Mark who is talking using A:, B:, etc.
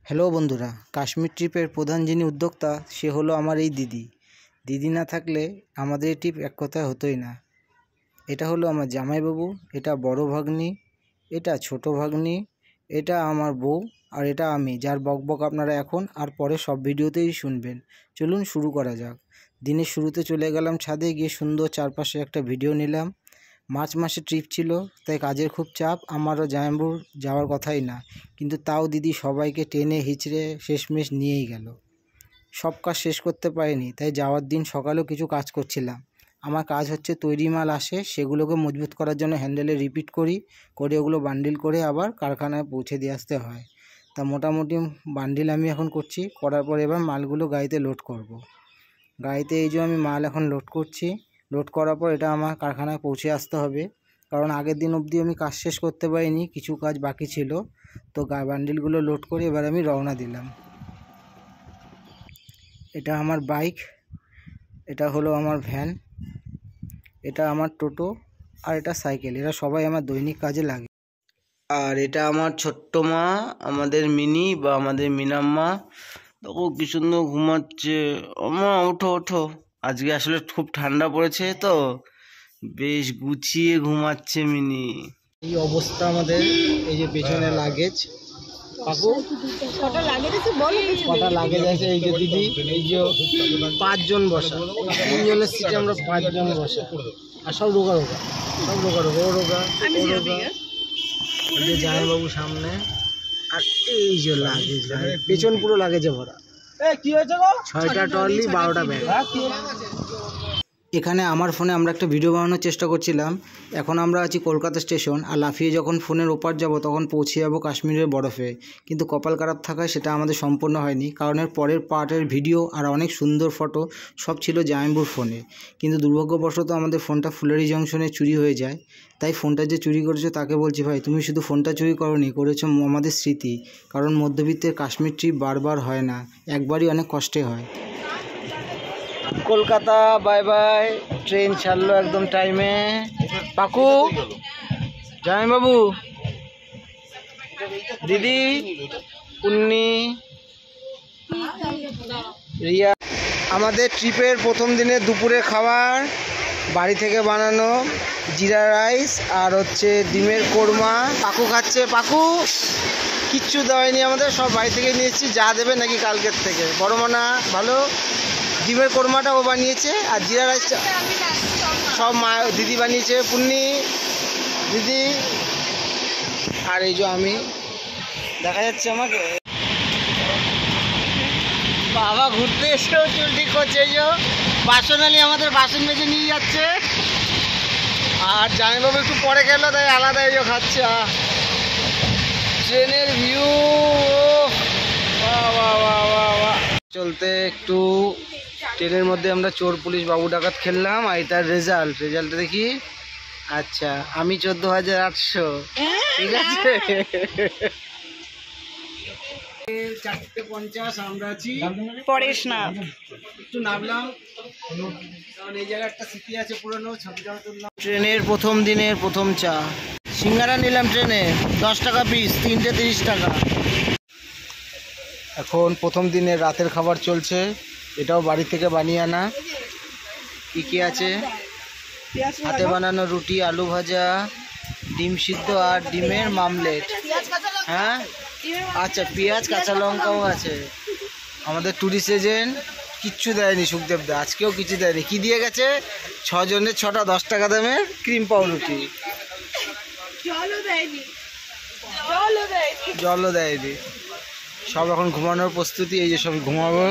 A: Hello বন্ধুরা, কাশ্মীর ট্রিপের প্রধান যিনি উদ্যোক্তা সে হলো আমার এই দিদি। দিদি না থাকলে আমাদের এই ট্রিপ এক কথায় হতোই না। এটা হলো আমার জামাইবাবু, এটা বড় ভাগ্নি, এটা ছোট ভাগ্নি, এটা আমার বউ, আর এটা আমি, যার বকবক আপনারা এখন আর পরে সব ভিডিওতেই শুনবেন। চলুন শুরু করা যাক। দিনের শুরুতে চলে গেলাম ছাদে, গিয়ে সুন্দর চারপাশে একটা ভিডিও নিলাম। মার্চ মাসে ট্রিপ ছিল, তাই কাজের খুব চাপ, আমারও জামাইবাবুর যাওয়ার কথাই না, কিন্তু তাও দিদি সবাইকে টেনে হিচড়ে শেষমেশ নিয়েই গেল। সব কাজ শেষ করতে পারিনি, তাই যাওয়ার দিন সকালেও কিছু কাজ করছিলাম। আমার কাজ হচ্ছে তৈরি মাল আসে সেগুলোকে মজবুত করার জন্য হ্যান্ডেলে রিপিট করে ওগুলো বান্ডিল করে আবার কারখানায় পৌঁছে দিয়ে আসতে হয়। তা মোটামুটি বান্ডিল আমি এখন করছি, করার পর এবার মালগুলো গাড়িতে লোড করব। গাড়িতে এই যে আমি মাল এখন লোড করছি, লোড করার পর এটা আমার কারখানায় পৌঁছে আসতে হবে, কারণ আগের দিন অবধি আমি কাজ শেষ করতে পারিনি, কিছু কাজ বাকি ছিল। তো বান্ডিলগুলো লোড করে এবার আমি রওনা দিলাম। এটা আমার বাইক, এটা হলো আমার ভ্যান, এটা আমার টোটো, আর এটা সাইকেল। এরা সবাই আমার দৈনিক কাজে লাগে। আর এটা আমার ছোট্ট মা, আমাদের মিনি বা আমাদের মিনাম্মা। দেখো কি সুন্দর ঘুমাচ্ছে। মা ওঠো ওঠো, আজকে আসলে খুব ঠান্ডা পড়েছে তো বেশ গুছিয়ে ঘুমাচ্ছে মিনি। এই অবস্থা আমাদের। এই যে পেছনে লাগেজ, কাকু কটা লাগেজ আছে, এই যে দিদি, এই যে 5 জন বসা, 3 জনের সিটে আমরা 5 জন বসা, আর সব রোগা রোগা, সব রোগা রোগা, ও রোগা ও রোগা। এই যে জামাইবাবু সামনে, আর এই যে লাগেজ, পেছন পুরো লাগেজে ভরা। কি হয়েছে গো? 6টা ট্রলি, 12টা ব্যাগ। এখানে আমার ফোনে আমরা একটা ভিডিও বানানোর চেষ্টা করছিলাম। এখন আমরা আছি কলকাতা স্টেশন, আর লাফিয়ে যখন ফোনের ওপার যাব তখন পৌঁছে যাবো কাশ্মীরের বরফে। কিন্তু কপাল খারাপ থাকায় সেটা আমাদের সম্পূর্ণ হয়নি, কারণ এর পরের পার্টের ভিডিও আর অনেক সুন্দর ফটো সব ছিল জামাইবাবুর ফোনে। কিন্তু দুর্ভাগ্যবশত আমাদের ফোনটা ফুলারি জংশনে চুরি হয়ে যায়। তাই ফোনটা যে চুরি করেছো তাকে বলছি, ভাই তুমি শুধু ফোনটা চুরি করোনি, করেছো আমাদের স্মৃতি। কারণ মধ্যবিত্তের কাশ্মীর ট্রিপ বারবার হয় না, একবারই অনেক কষ্টে হয়। কলকাতা বাই বাই, ট্রেন ছাড়লো একদম টাইমে। পাকু, জামাইবাবু, দিদি, পুন্নি, রিয়া। আমাদের ট্রিপের প্রথম দিনে দুপুরে খাবার বাড়ি থেকে বানানো জিরা রাইস আর হচ্ছে ডিমের কোরমা। পাকু খাচ্ছে। পাকু কিচ্ছু দেওয়ায়নি আমাদের, সব বাড়ি থেকে নিয়েছি, যা দেবে নাকি কালকের থেকে। বড় মানা ভালো, ডিমের কোরমাটা ও বানিয়েছে, আর জিরা রাইসটা সব মা দিদি বানিয়েছে, পুন্নি দিদি। আর এই যে আমি, দেখা যাচ্ছে আমাকে। বাবা ঘুরতে এসেও চুল ঠিক করছে। এই যে বাসন আনি আমাদের বাসন মেজে নিয়ে যাচ্ছে, আর জামাইবাবু একটু পরে গেল, তাই আলাদা এই যে খাচ্ছে। ট্রেনের ভিউ চলতে একটু ট্রেনের মধ্যে আমরা চোর পুলিশ বাবু ডাকাত খেললাম, আর এটার রেজাল্টটা দেখি। আচ্ছা, আমি 14,800। ঠিক আছে, 4:50 আমরা আছি পরেশ না, একটু নামলাম, কারণ এই জায়গায় একটা স্মৃতি আছে পুরনো, ছবিটাও তুললাম। ট্রেনের প্রথম দিনের প্রথম চা, সিঙ্গারা নিলাম ট্রেনে, 10 টাকা পিস, 3টে 30 টাকা। এখন প্রথম দিনের রাতের খাবার চলছে, এটাও বাড়ি থেকে বানিয়ে আনা। কি আছে? হাতে বানানো রুটি, আলু ভাজা, ডিম সিদ্ধ আর ডিমের মামলেট। হ্যাঁ আচ্ছা, পেঁয়াজ কাঁচা লঙ্কাও আছে। আমাদের ট্যুরিস্ট এজেন্ট কিচ্ছু দেয়নি, সুখদেব দা আজকেও কিছু দেয়নি। কি দিয়ে গেছে? 6 জনের 6টা 10 টাকা দামের ক্রিম পাউরুটি, জলও দেয়নি। সব এখন ঘুমানোর প্রস্তুতি, এই যে সব ঘুমাবো।